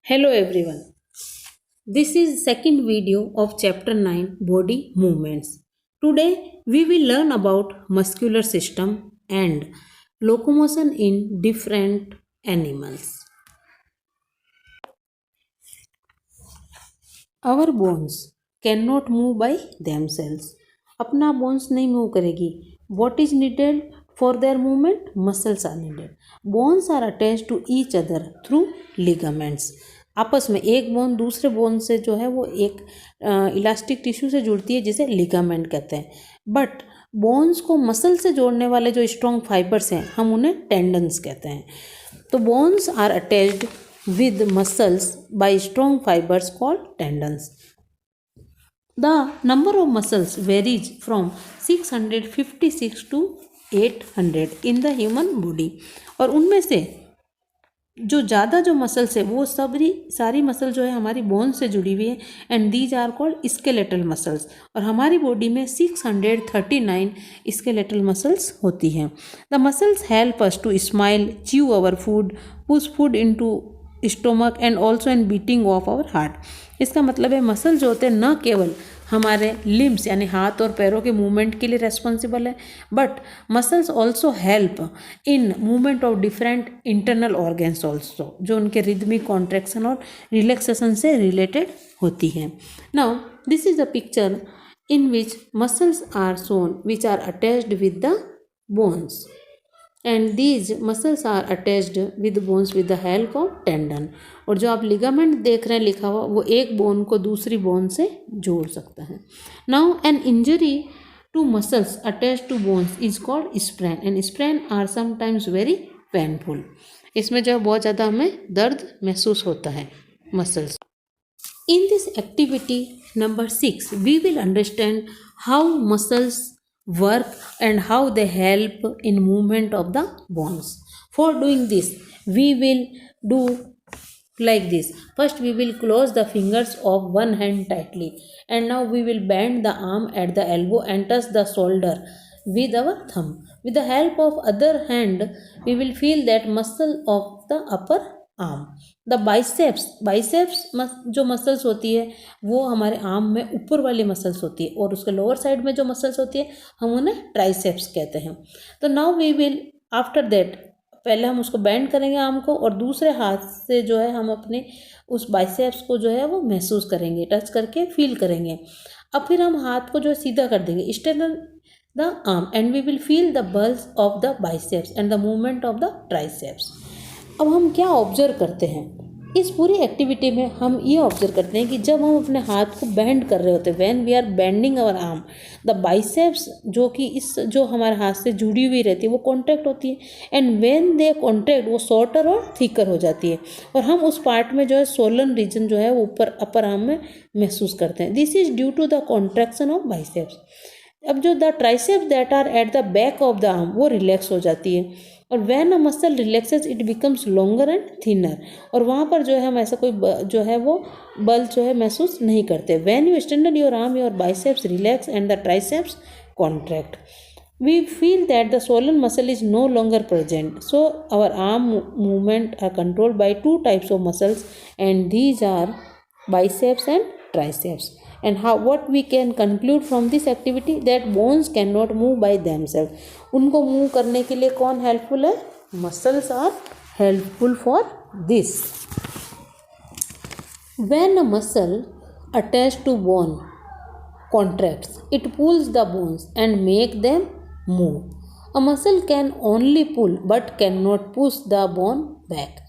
Hello everyone. This is second video of chapter 9 body movements. Today we will learn about muscular system and locomotion in different animals. Our bones cannot move by themselves. अपना bones नहीं move करेगी. What is needed for their movement? Muscles are needed. Bones are attached to each other through ligaments. आपस में एक bone दूसरे bone से जो है वो एक इलास्टिक टिश्यू से जुड़ती है जिसे लिगामेंट कहते हैं. बट बोन्स को मसल से जोड़ने वाले जो स्ट्रॉन्ग फाइबर्स हैं हम उन्हें टेंडन्स कहते हैं. तो bones are attached with muscles by strong fibers called tendons. The number of muscles varies from 656 to 800 in the human body. और उनमें से जो ज़्यादा जो मसल्स है वो सारी मसल जो है हमारी बोन से जुड़ी हुई है and these are called skeletal muscles. और हमारी बॉडी में 639 स्केलेटल मसल्स होती हैं. The muscles help us to smile, chew our food, push food into stomach and also in beating of our heart. इसका मतलब है मसल जो होते हैं न केवल हमारे लिम्स यानी हाथ और पैरों के मूवमेंट के लिए रेस्पॉन्सिबल है but muscles also help in movement of different internal organs also जो उनके रिदमिक कॉन्ट्रैक्शन और रिलैक्सेशन से रिलेटेड होती हैं. Now this is the picture in which muscles are shown which are attached with the bones and these muscles are attached with bones with the help of tendon. और जो आप ligament देख रहे हैं लिखा हुआ वो एक बोन को दूसरी बोन से जोड़ सकता है. Now an injury to muscles attach to bones is called sprain and sprain are sometimes very painful. इसमें जो है बहुत ज़्यादा हमें दर्द महसूस होता है muscles. In this activity number 6 we will understand how muscles work and how they help in movement of the bones. For doing this we will do like this. First we will close the fingers of one hand tightly and now we will bend the arm at the elbow and touch the shoulder with our thumb. With the help of other hand we will feel that muscle of the upper arm. The biceps जो muscles होती है वो हमारे arm में ऊपर वाली muscles होती है और उसके लोअर साइड में जो मसल्स होती है हम उन्हें ट्राइसेप्स कहते हैं. तो now we will after that पहले हम उसको बेंड करेंगे आर्म को और दूसरे हाथ से जो है हम अपने उस बाइसेप्स को जो है वो महसूस करेंगे, टच करके फील करेंगे. अब फिर हम हाथ को जो है सीधा कर देंगे, straighten the arm and we will feel the bulge of the biceps and the movement of the triceps. अब हम क्या ऑब्जर्व करते हैं इस पूरी एक्टिविटी में? हम ये ऑब्जर्व करते हैं कि जब हम अपने हाथ को बेंड कर रहे होते हैं, when we are bending our arm, the biceps जो कि इस जो हमारे हाथ से जुड़ी हुई रहती है वो कॉन्ट्रैक्ट होती है एंड व्हेन दे कॉन्ट्रैक्ट वो शॉर्टर और थिकर हो जाती है और हम उस पार्ट में जो है सोलन रीजन जो है वो ऊपर अपर आर्म में महसूस करते हैं. This is due to the contraction of biceps. अब जो the triceps that are at the back of the arm वो रिलैक्स हो जाती है और when a muscle relaxes it becomes longer and thinner. और वहाँ पर जो है हम ऐसा कोई जो है वो बल जो है महसूस नहीं करते. When you extend your arm your biceps relax and the triceps contract. We feel that the swollen muscle is no longer present. So our arm movement are controlled by two types of muscles and these are biceps and triceps. And what we can conclude from this activity that bones cannot move by themselves. उनको move करने के लिए कौन helpful है? Muscles are helpful for this. When a muscle attached to bone contracts, it pulls the bones and make them move. A muscle can only pull but cannot push the bone back.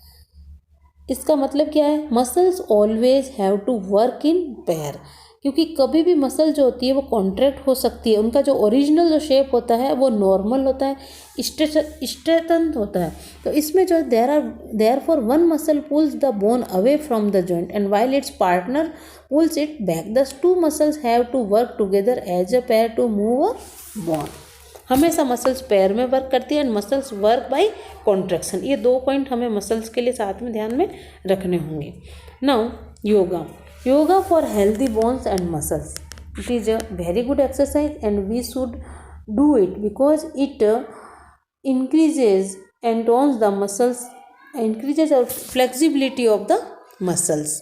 इसका मतलब क्या है? Muscles always have to work in pair. क्योंकि कभी भी muscle जो होती है वो कॉन्ट्रैक्ट हो सकती है. उनका जो ओरिजिनल जो शेप होता है वो नॉर्मल होता है, स्ट्रेटन होता है. तो इसमें जो therefore one muscle pulls the bone away from the joint and while its partner pulls it back. Thus two muscles have to work together as a pair to move a bone. हमेशा muscles pair में work करती है and muscles work by contraction. ये दो point हमें muscles के लिए साथ में ध्यान में रखने होंगे. Now yoga for healthy bones and muscles. It is a very good exercise and we should do it because it increases and tones the muscles, increases our flexibility of the muscles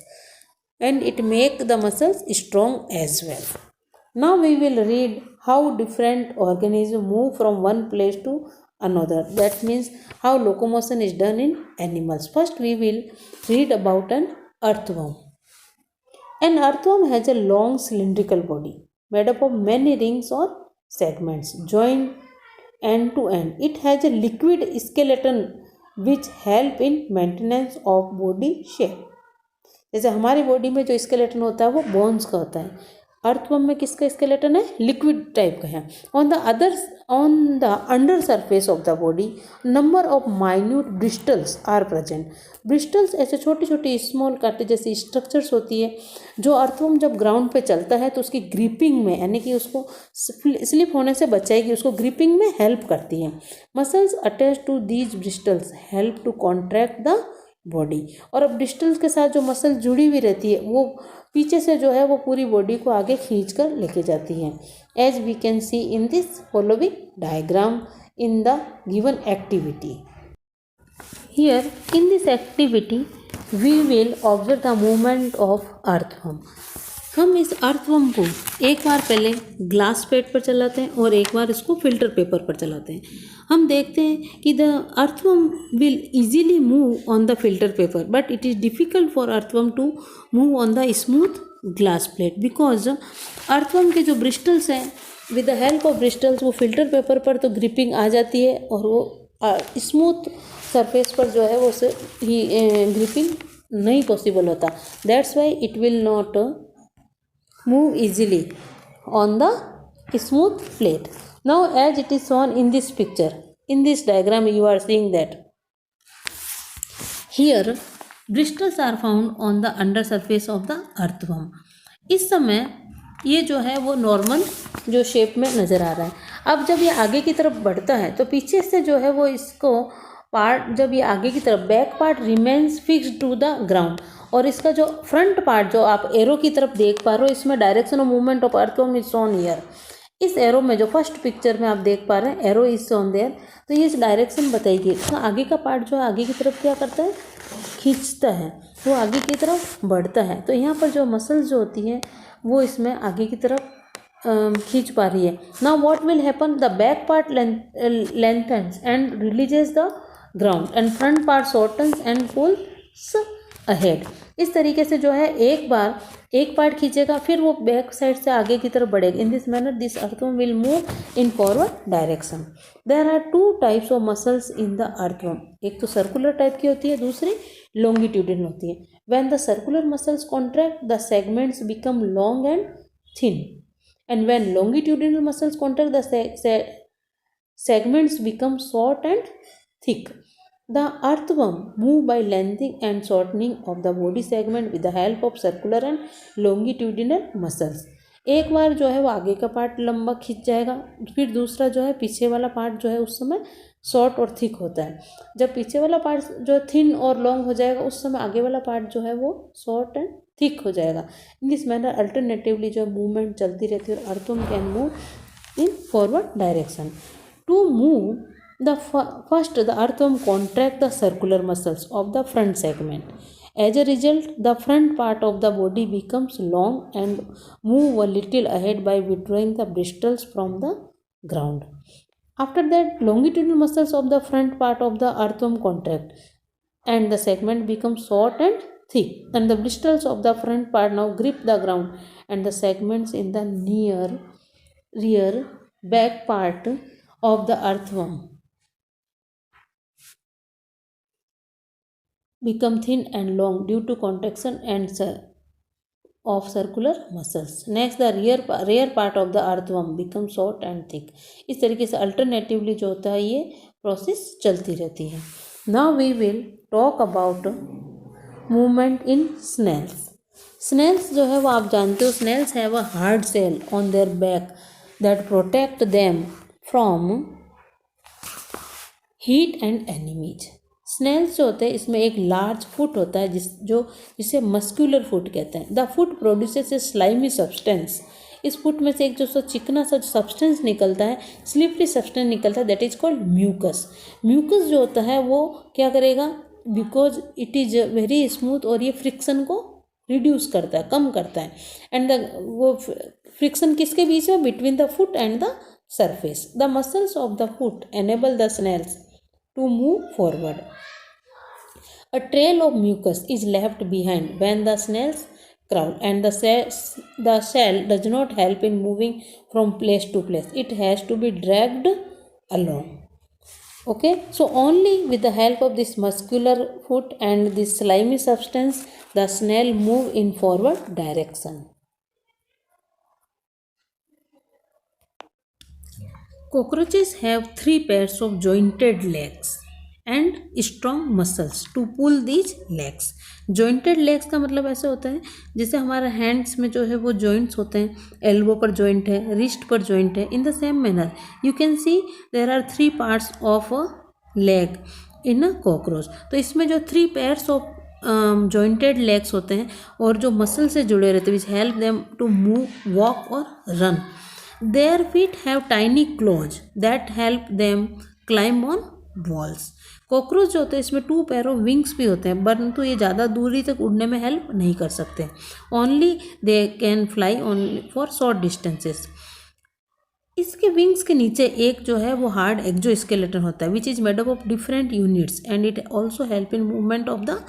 and it make the muscles strong as well. Now we will read how different organisms move from one place to another. That means how locomotion is done in animals. First we will read about an earthworm. An earthworm has a long cylindrical body made up of many rings or segments joined end to end. It has a liquid skeleton which help in maintenance of body shape. जैसे हमारी body में जो skeleton होता है वो bones का होता है, अर्थवर्म में किसका स्केलेटन है? लिक्विड टाइप का है. On the under surface of the body number of minute bristles are present. Bristles ऐसे छोटी छोटी स्मॉल कांटे जैसी स्ट्रक्चर्स होती है जो अर्थवर्म जब ग्राउंड पे चलता है तो उसकी ग्रिपिंग में, यानी कि उसको स्लिप होने से बचाएगी, उसको ग्रिपिंग में हेल्प करती है. Muscles attach to these bristles help to contract the body. और अब ब्रिस्टल्स के साथ जो मसल जुड़ी हुई रहती है वो पीछे से जो है वो पूरी बॉडी को आगे खींच कर लेके जाती है. As we can see in this following diagram in the given activity. Here in this activity we will observe the movement of earthworm. हम इस अर्थवर्म को एक बार पहले ग्लास प्लेट पर चलाते हैं और एक बार इसको फिल्टर पेपर पर चलाते हैं. हम देखते हैं कि the earthworm will easily move on the filter paper but it is difficult for earthworm to move on the smooth glass plate because earthworm के जो ब्रिस्टल्स हैं, with the help of bristles वो फिल्टर पेपर पर तो gripping आ जाती है और वो स्मूथ सरफेस पर जो है वो ग्रिपिंग नहीं पॉसिबल होता. That's why it will not move easily on the smooth plate. Now as it is shown in this picture, in this diagram you are seeing that here bristles are found on the under surface of the earthworm. इस समय ये जो है वो normal जो shape में नज़र आ रहा है. अब जब ये आगे की तरफ बढ़ता है तो पीछे से जो है वो इसको पार्ट, जब ये आगे की तरफ back part remains fixed to the ground और इसका जो फ्रंट पार्ट जो आप एरो की तरफ देख पा रहे हो, इसमें direction of movement of earthworm is shown here. इस एरो में जो फर्स्ट पिक्चर में आप देख पा रहे हैं एरो इज शोन देयर, तो ये इस डायरेक्शन बताइए. तो आगे का पार्ट जो है आगे की तरफ क्या करता है? खींचता है, वो आगे की तरफ बढ़ता है. तो यहाँ पर जो मसल्स जो होती हैं वो इसमें आगे की तरफ खींच पा रही है. Now what will happen? The back part lengthens and releases the ground and front part shortens and pulls ahead. इस तरीके से जो है एक बार एक पार्ट खींचेगा फिर वो बैक साइड से आगे की तरफ बढ़ेगा. In this manner this earthworm will move in forward direction. There are two types of muscles in the earthworm. एक तो सर्कुलर टाइप की होती है, दूसरी लॉन्गिट्यूडिनल होती है. When the circular muscles contract the segments become long and thin and when longitudinal muscles contract the segments become short and thick. The earthworm move by lengthening and shortening of the body segment with the help of circular and longitudinal muscles. एक बार जो है वो आगे का part लंबा खींच जाएगा, फिर दूसरा जो है पीछे वाला पार्ट जो है उस समय शॉर्ट और थिक होता है. जब पीछे वाला पार्ट जो थिन और लॉन्ग हो जाएगा उस समय आगे वाला पार्ट जो है वो शॉर्ट एंड थिक हो जाएगा. इन दिस मैनर अल्टरनेटिवली जो मूवमेंट चलती रहती है और earthworm can move in forward direction. To move first the earthworm contract the circular muscles of the front segment. As a result, the front part of the body becomes long and move a little ahead by withdrawing the bristles from the ground. After that, longitudinal muscles of the front part of the earthworm contract and the segment becomes short and thick, and the bristles of the front part now grip the ground and the segments in the rear back part of the earthworm become thin and long due to contraction and of circular muscles. Next, the rear part of the earthworm becomes short and thick. इस तरीके से alternatively जो होता है ये process चलती रहती है. Now we will talk about movement in snails. Snails जो है वो आप जानते हो, snails have a hard shell on their back that protect them from heat and enemies. Snails जो होते हैं इसमें एक लार्ज फुट होता है जिसे मस्क्यूलर फुट कहते हैं. The foot produces A slimy substance. इस फुट में से एक जो चिकना सा सब्सटेंस निकलता है, स्लिपरी सब्सटेंस निकलता है, that is called mucus. Mucus जो होता है वो क्या करेगा? Because it is very smooth और ये फ्रिक्शन को रिड्यूस करता है, कम करता है। एंड द वो फ्रिक्शन किसके बीच में? Between the foot and the surface. The muscles of the foot enable the snails to move forward. A trail of mucus is left behind when the snails crawl, and the shell does not help in moving from place to place. It has to be dragged along. Okay, so only with the help of this muscular foot and this slimy substance the snail move in forward direction. Cockroaches have 3 pairs of jointed legs and strong muscles to pull these legs. Jointed legs का मतलब ऐसे होता है जैसे हमारे hands में जो है वो joints होते हैं, एल्बो पर joint है, रिस्ट पर joint है. In the same manner you can see there are 3 parts of a leg in a cockroach. तो इसमें जो 3 pairs of jointed legs होते हैं और जो मसल से जुड़े रहते हैं which help them to move, walk or run. Their feet have tiny claws that help them climb on walls. Cockroach जो होते हैं इसमें 2 पेयर ऑफ विंग्स भी होते हैं, परंतु ये ज़्यादा दूरी तक उड़ने में हेल्प नहीं कर सकते. Only they can fly only for short distances. इसके विंग्स के नीचे एक जो है वो हार्ड एक्सोस्केलेटन होता है which is made up of different units and it also help in movement of the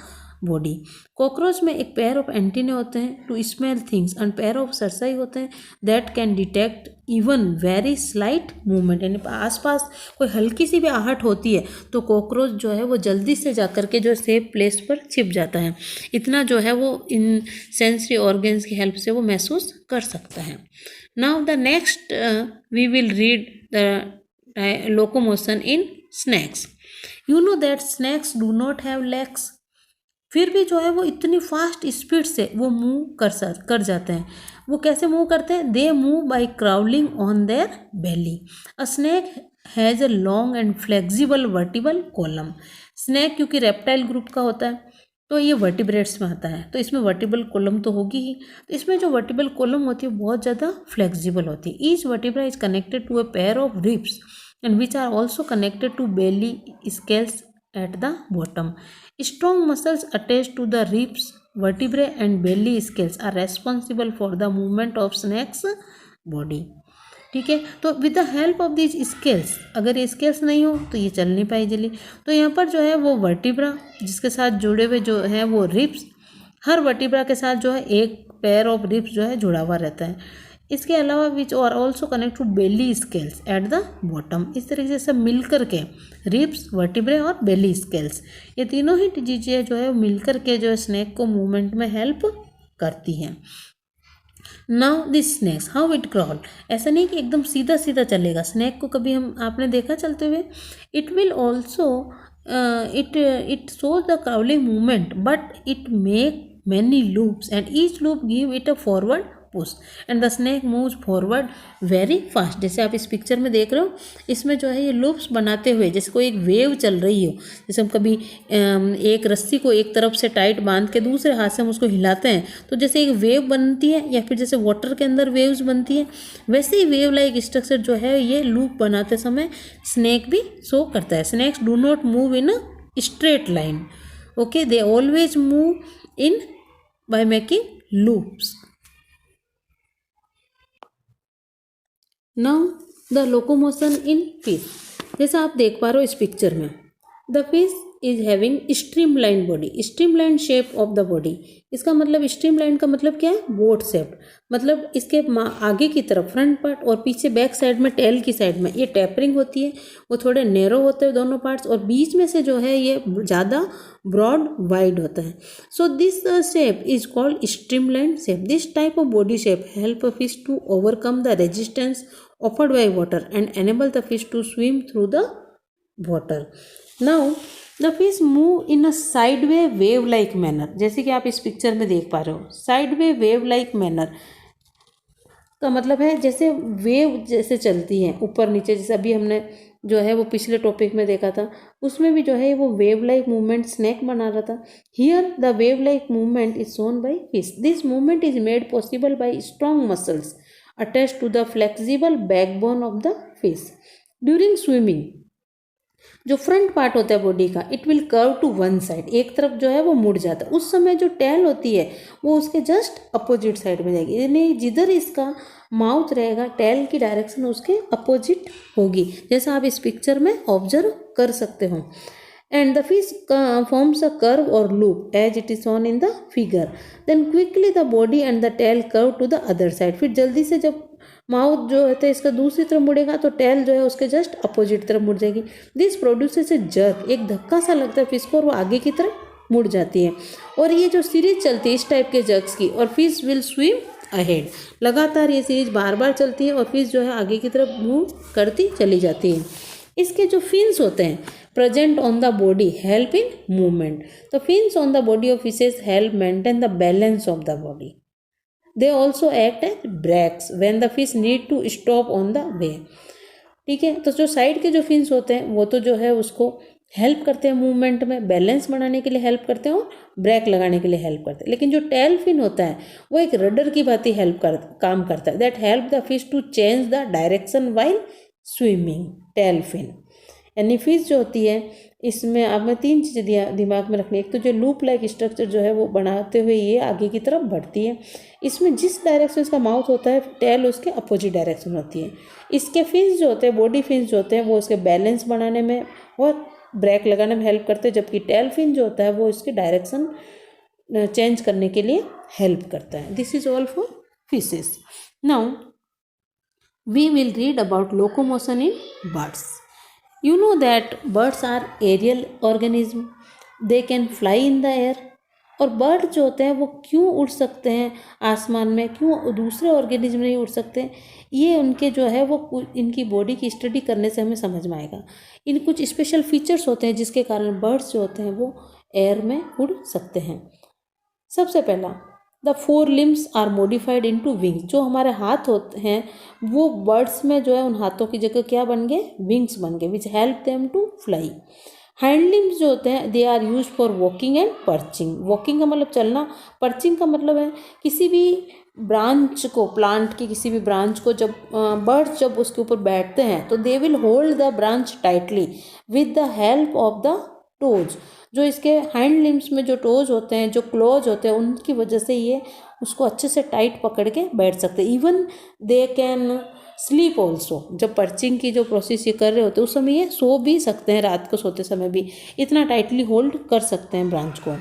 body. Cockroach में एक पेयर ऑफ एंटीने होते हैं to smell things and pair of cerci होते हैं that can detect even very slight movement. यानी आसपास कोई हल्की सी भी आहट होती है तो कॉकरोच जो है वो जल्दी से जाकर के जो सेफ प्लेस पर छिप जाता है. इतना जो है वो इन सेंसरी ऑर्गन्स की हेल्प से वो महसूस कर सकता है. Now the next we will read the locomotion in snakes. You know that snakes do not have legs. फिर भी जो है वो इतनी फास्ट स्पीड से वो मूव कर जाते हैं. वो कैसे मूव करते हैं? They move by crawling on their belly. A snake has a long and flexible vertebral column. Snake क्योंकि रेप्टाइल ग्रुप का होता है तो ये वर्टिब्रेट्स में आता है तो इसमें वर्टिबल कॉलम तो होगी ही. तो इसमें जो वर्टिबल कॉलम होती है बहुत ज़्यादा फ्लेक्सिबल होती है. Each vertebra is connected to a pair of ribs and which are also connected to belly scales at the bottom. Strong muscles attached to the ribs, vertebrae and belly scales are responsible for the movement of snake's body. ठीक है, तो with the help of this scales, अगर ये scales नहीं हो तो ये चल नहीं पाई जल्दी. तो यहाँ पर जो है वो वर्टिब्रा जिसके साथ जुड़े हुए जो है वो रिब्स, हर वर्टिब्रा के साथ जो है एक पेयर ऑफ रिब्स जो है जुड़ा हुआ रहता है. इसके अलावा which are also connect to belly scales at the bottom. इस तरीके से सब मिल कर के रिब्स, वर्टिब्रे और बेली स्केल्स ये तीनों ही चीज़ें जो है मिलकर के जो है स्नैक को मूवमेंट में हेल्प करती हैं. Now this snacks how it crawl. ऐसा नहीं कि एकदम सीधा सीधा चलेगा. स्नैक को कभी आपने देखा चलते हुए. It will also it shows the crawling movement but it make many loops and each loop give it a forward push and the snake moves forward very fast. जैसे आप इस पिक्चर में देख रहे हो इसमें जो है ये लूप्स बनाते हुए जैसे कोई एक वेव चल रही हो. जैसे हम कभी एक रस्सी को एक तरफ से टाइट बांध के दूसरे हाथ से हम उसको हिलाते हैं तो जैसे एक वेव बनती है या फिर जैसे वाटर के अंदर वेव्स बनती है वैसे ही वेव लाइक स्ट्रक्चर जो है ये लूप बनाते समय स्नैक भी शो करता है. Snacks do not move in a straight line. Okay, they always move in by making loops. Now the locomotion in fish. जैसा आप देख पा रहे हो इस पिक्चर में the fish is having streamline body. Streamline shape of the body. इसका मतलब स्ट्रीमलाइन का मतलब क्या है? Boat shape. मतलब इसके आगे की तरफ फ्रंट पार्ट और पीछे बैक साइड में टेल की साइड में ये टेपरिंग होती है. वो थोड़े नैरो होते हैं दोनों पार्ट्स और बीच में से जो है ये ज़्यादा ब्रॉड वाइड होता है. So this shape is called streamline shape. This type of body shape help a fish to overcome the resistance offered by water and enable the fish to swim through the water. Now the fish move in a sideway wave like manner. जैसे कि आप इस picture में देख पा रहे हो sideway wave like manner का मतलब है जैसे वेव जैसे चलती है ऊपर नीचे. जैसे अभी हमने जो है वो पिछले टॉपिक में देखा था उसमें भी जो है वो वेव लाइक मूवमेंट स्नैक बना रहा था. Here the wave like movement is shown by fish. This movement is made possible by strong muscles attached to the flexible backbone of the fish. During swimming, जो front part होता है body का, it will curve to one side, एक तरफ जो है वो मुड़ जाता है। उस समय जो टेल होती है वो उसके जस्ट अपोजिट साइड में जाएगी, यानी जिधर इसका माउथ रहेगा टेल की डायरेक्शन उसके अपोजिट होगी, जैसा आप इस पिक्चर में ऑब्जर्व कर सकते हो। And the fish forms a curve or loop as it is shown in the figure. Then quickly the body and the tail curve to the other side. फिर जल्दी से जब माउथ जो है इसका दूसरी तरफ मुड़ेगा तो टेल जो है उसके जस्ट अपोजिट तरफ मुड़ जाएगी। दिस प्रोड्यूसेस ए जर्क, एक धक्का सा लगता है फिश को और वो आगे की तरफ मुड़ जाती है। और ये जो सीरीज चलती है इस टाइप के जर्क्स की, और फिश विल स्विम अहेड, लगातार ये सीरीज बार बार चलती है और फिश जो है आगे की तरफ मूव करती चली जाती है। इसके जो फिन्स होते हैं present on the body help in movement. तो fins on the body of fishes help maintain the balance of the body. They also act as brakes when the fish need to stop on the way. ठीक है, तो जो side के जो fins होते हैं वो तो जो है उसको हेल्प करते हैं मूवमेंट में, बैलेंस बनाने के लिए हेल्प करते हैं और ब्रेक लगाने के लिए हेल्प करते हैं। लेकिन जो टेल फिन होता है वो एक रडर की भांति काम करता है, that help the fish to change the direction while swimming. Tail fin यानी फिश जो होती है इसमें आपने 3 चीज़ें दिमाग में रखनी। एक तो जो लूप लाइक स्ट्रक्चर जो है वो बनाते हुए ये आगे की तरफ बढ़ती है। इसमें जिस डायरेक्शन इसका माउथ होता है टेल उसके अपोजिट डायरेक्शन होती है। इसके फिन्स जो होते हैं, बॉडी फिन्स जो होते हैं वो इसके बैलेंस बनाने में और ब्रेक लगाने में हेल्प करते हैं, जबकि टेल फिन जो होता है वो इसके डायरेक्शन चेंज करने के लिए हेल्प करता है। This is all for fishes. Now we will read about locomotion in birds. You know that birds are aerial organism. They can fly in the air. और बर्ड जो होते हैं वो क्यों उड़ सकते हैं आसमान में, क्यों दूसरे ऑर्गेनिज्म नहीं उड़ सकते, ये उनके जो है वो इनकी बॉडी की स्टडी करने से हमें समझ में आएगा। इन कुछ स्पेशल फीचर्स होते हैं जिसके कारण बर्ड्स जो होते हैं वो एयर में उड़ सकते हैं। सबसे पहला, the 4 limbs are modified into wings. जो हमारे हाथ होते हैं वो बर्ड्स में जो है उन हाथों की जगह क्या बन गए, विंग्स बन गए, which help them to fly. Hand limbs जो होते हैं they are use for walking and perching. Walking का मतलब चलना, पर्चिंग का मतलब है किसी भी ब्रांच को, प्लांट की किसी भी ब्रांच को जब बर्ड्स जब उसके ऊपर बैठते हैं तो they will hold the branch tightly with the help of the toes. जो इसके हैंड लिम्स में जो टोज होते हैं, जो क्लोज होते हैं, उनकी वजह से ये उसको अच्छे से टाइट पकड़ के बैठ सकते हैं। Even they can sleep also. जब पर्चिंग की जो प्रोसेस ये कर रहे होते हैं उस समय ये सो भी सकते हैं, रात को सोते समय भी इतना टाइटली होल्ड कर सकते हैं ब्रांच को।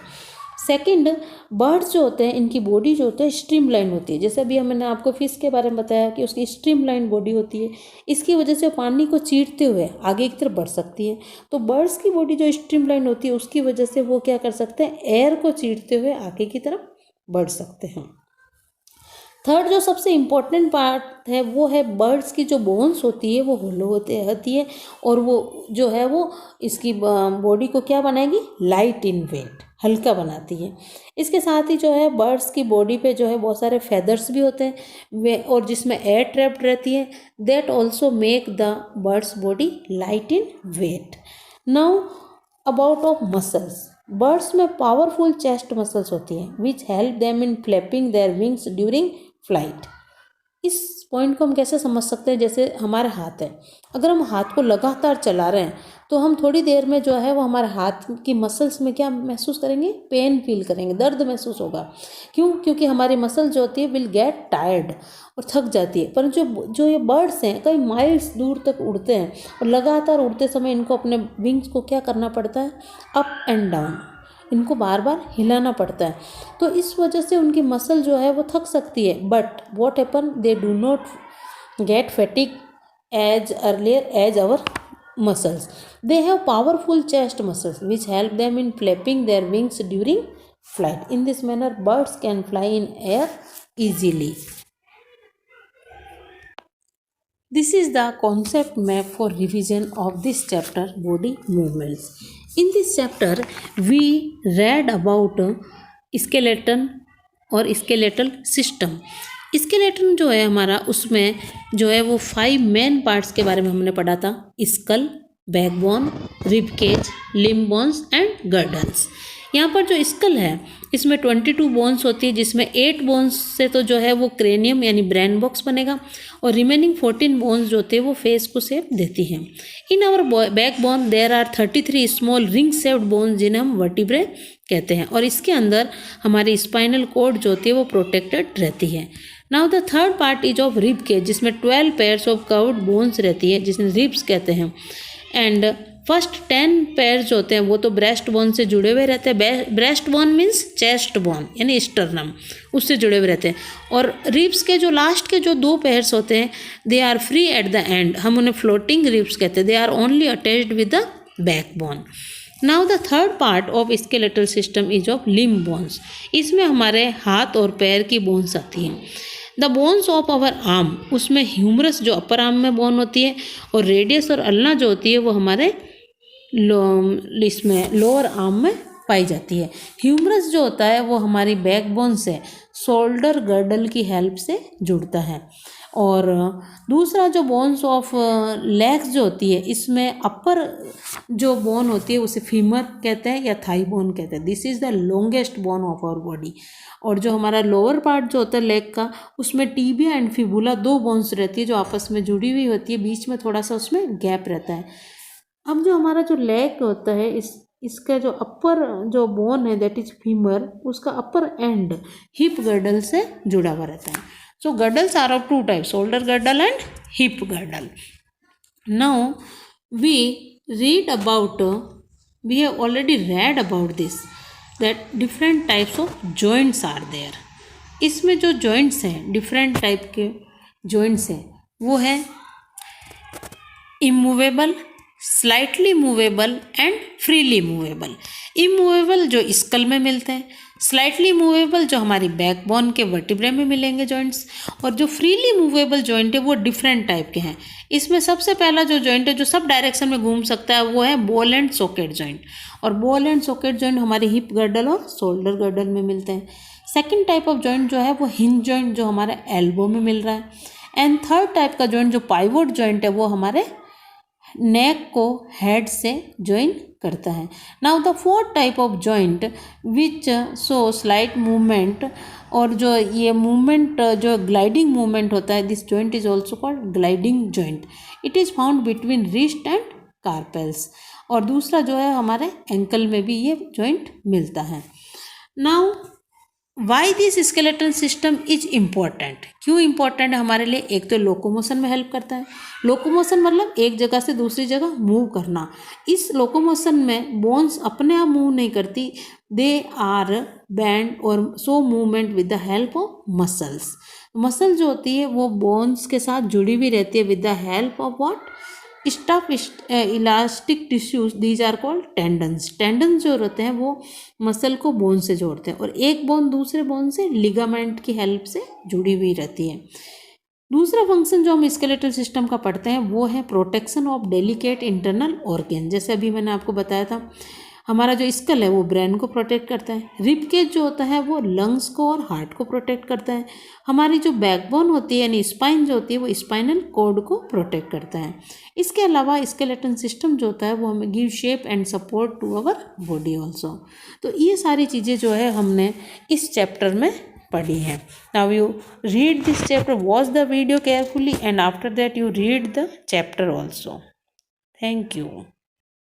सेकंड, बर्ड्स जो होते हैं इनकी बॉडी जो होती है स्ट्रीमलाइन होती है। जैसे अभी मैंने आपको फिश के बारे में बताया कि उसकी स्ट्रीमलाइन बॉडी होती है, इसकी वजह से पानी को चीरते हुए आगे की तरफ बढ़ सकती है। तो बर्ड्स की बॉडी जो स्ट्रीमलाइन होती है उसकी वजह से वो क्या कर सकते हैं, एयर को चीरते हुए आगे की तरफ बढ़ सकते हैं। थर्ड जो सबसे इम्पोर्टेंट पार्ट है वो है बर्ड्स की जो बोन्स होती है वो होलो होती है और वो जो है वो इसकी बॉडी को क्या बनाएगी, लाइट इन वेट, हल्का बनाती है। इसके साथ ही जो है बर्ड्स की बॉडी पे जो है बहुत सारे फेदर्स भी होते हैं वे, और जिसमें एयर ट्रैप्ड रहती है, that also make the birds body light in weight. Now about of muscles, birds में पावरफुल चेस्ट मसल्स होती हैं which help them in flapping their wings during flight. इस पॉइंट को हम कैसे समझ सकते हैं, जैसे हमारे हाथ है, अगर हम हाथ को लगातार चला रहे हैं तो हम थोड़ी देर में जो है वो हमारे हाथ की मसल्स में क्या महसूस करेंगे, पेन फील करेंगे, दर्द महसूस होगा। क्यों? क्योंकि हमारी मसल जो होती है विल गेट टायर्ड और थक जाती है। पर जो ये बर्ड्स हैं कई माइल्स दूर तक उड़ते हैं और लगातार उड़ते समय इनको अपने विंग्स को क्या करना पड़ता है, अप एंड डाउन, इनको बार बार हिलाना पड़ता है। तो इस वजह से उनकी मसल जो है वो थक सकती है। But what happen, they do not get fatigue as earlier as our muscles. They have powerful chest muscles which help them in flapping their wings during flight. In this manner, birds can fly in air easily. This is the concept map for revision of this chapter, body movements. In this chapter, we read about skeleton और skeletal system. Skeleton जो है हमारा उसमें जो है वो 5 main parts के बारे में हमने पढ़ा था, skull, backbone, rib cage, limb bones and girdles. यहाँ पर जो स्कल है इसमें 22 बोन्स होती है, जिसमें 8 बोन्स से तो जो है वो क्रेनियम यानी ब्रेन बॉक्स बनेगा और रिमेनिंग 14 बोन्स जो होते हैं वो फेस को शेप देती हैं। In our back bone there are 33 small ring shaped bones जिन्हें हम वर्टिब्रे कहते हैं, और इसके अंदर हमारी स्पाइनल कॉर्ड जो होती है वो प्रोटेक्टेड रहती है। Now the third part is of rib cage, जिसमें 12 पेयर्स ऑफ कर्व्ड बोन्स रहती है जिसमें रिब्स कहते हैं। एंड फर्स्ट 10 पेयर जो होते हैं वो तो ब्रेस्ट बोन से जुड़े हुए रहते हैं। Breast bone means chest bone यानी स्टर्नम, उससे जुड़े हुए रहते हैं। और रिब्स के जो लास्ट के जो 2 पेयर्स होते हैं they are free at the end, हम उन्हें फ्लोटिंग रिब्स कहते हैं। They are only attached with the back bone. Now the third part of skeletal system is of limb bones, इसमें हमारे हाथ और पैर की बोन्स आती हैं। The bones of our arm, उसमें ह्यूमरस जो अपर आर्म में बोन होती है और रेडियस और अल्ना जो होती है वो हमारे इसमें लोअर आर्म में पाई जाती है। ह्यूमरस जो होता है वो हमारी बैकबोन से शोल्डर गर्डल की हेल्प से जुड़ता है। और दूसरा जो बोन्स ऑफ लेग्स जो होती है इसमें अपर जो बोन होती है उसे फीमर कहते हैं या थाई बोन कहते हैं। This is the longest bone of our body. और जो हमारा लोअर पार्ट जो होता है लेग का, उसमें टीबिया एंड फिबुला 2 बोन्स रहती है जो आपस में जुड़ी हुई होती है, बीच में थोड़ा सा उसमें गैप रहता है। अब जो हमारा जो लेग होता है इसका जो अपर जो बोन है दैट इज फीमर, उसका अपर एंड हिप गर्डल से जुड़ा हुआ रहता है। So girdles are of 2 types, shoulder girdle and hip girdle. Now we have already read about this that different types of joints are there. इसमें जो joints हैं, different type के जॉइंट्स हैं, वो है immovable, slightly movable and freely movable. Immovable जो school में मिलते हैं, स्लाइटली मूवेबल जो हमारी बैकबोन के वर्टिब्रे में मिलेंगे जॉइंट्स, और जो फ्रीली मूवेबल जॉइंट है वो डिफरेंट टाइप के हैं। इसमें सबसे पहला जो जॉइंट है जो सब डायरेक्शन में घूम सकता है वो है बॉल एंड सॉकेट जॉइंट, और बॉल एंड सॉकेट जॉइंट हमारे हिप गर्डल और शोल्डर गर्डल में मिलते हैं। सेकेंड टाइप ऑफ जॉइंट जो है वो हिंज जॉइंट जो हमारे एल्बो में मिल रहा है। एंड थर्ड टाइप का जॉइंट जो पाइवोट जॉइंट है वो हमारे नेक को हेड से ज्वाइन करता है। Now the fourth type of joint which so slight movement, और जो ये मूवमेंट जो ग्लाइडिंग मूवमेंट होता है, this joint is also called gliding joint. It is found between wrist and carpels, और दूसरा जो है हमारे एंकल में भी ये जॉइंट मिलता है। Now why this skeletal system is important, क्यों इम्पॉर्टेंट है हमारे लिए? एक तो लोकोमोशन में हेल्प करता है। लोकोमोशन मतलब एक जगह से दूसरी जगह मूव करना। इस लोकोमोशन में बोन्स अपने आप मूव नहीं करती, दे आर बैंड और so movement with the help of muscles. Muscle जो होती है वो बोन्स के साथ जुड़ी हुई रहती है with the help of what, stuff elastic tissues, these are called tendons. Tendons जो होते हैं वो मसल को बोन से जोड़ते हैं, और एक बोन दूसरे बोन से लिगामेंट की हेल्प से जुड़ी हुई रहती है। दूसरा फंक्शन जो हम स्केलेटल सिस्टम का पढ़ते हैं वो है protection of delicate internal organ. जैसे अभी मैंने आपको बताया था, हमारा जो स्कल है वो ब्रेन को प्रोटेक्ट करता है। रिब केज जो होता है वो लंग्स को और हार्ट को प्रोटेक्ट करता है। हमारी जो बैकबोन होती है यानी स्पाइन जो होती है वो स्पाइनल कॉर्ड को प्रोटेक्ट करता है। इसके अलावा स्केलेटन सिस्टम जो होता है वो हमें give shape and support to our body also. तो ये सारी चीज़ें जो है हमने इस चैप्टर में पढ़ी है। Now you read this chapter, watch the video carefully, and after that you read the chapter also. Thank you.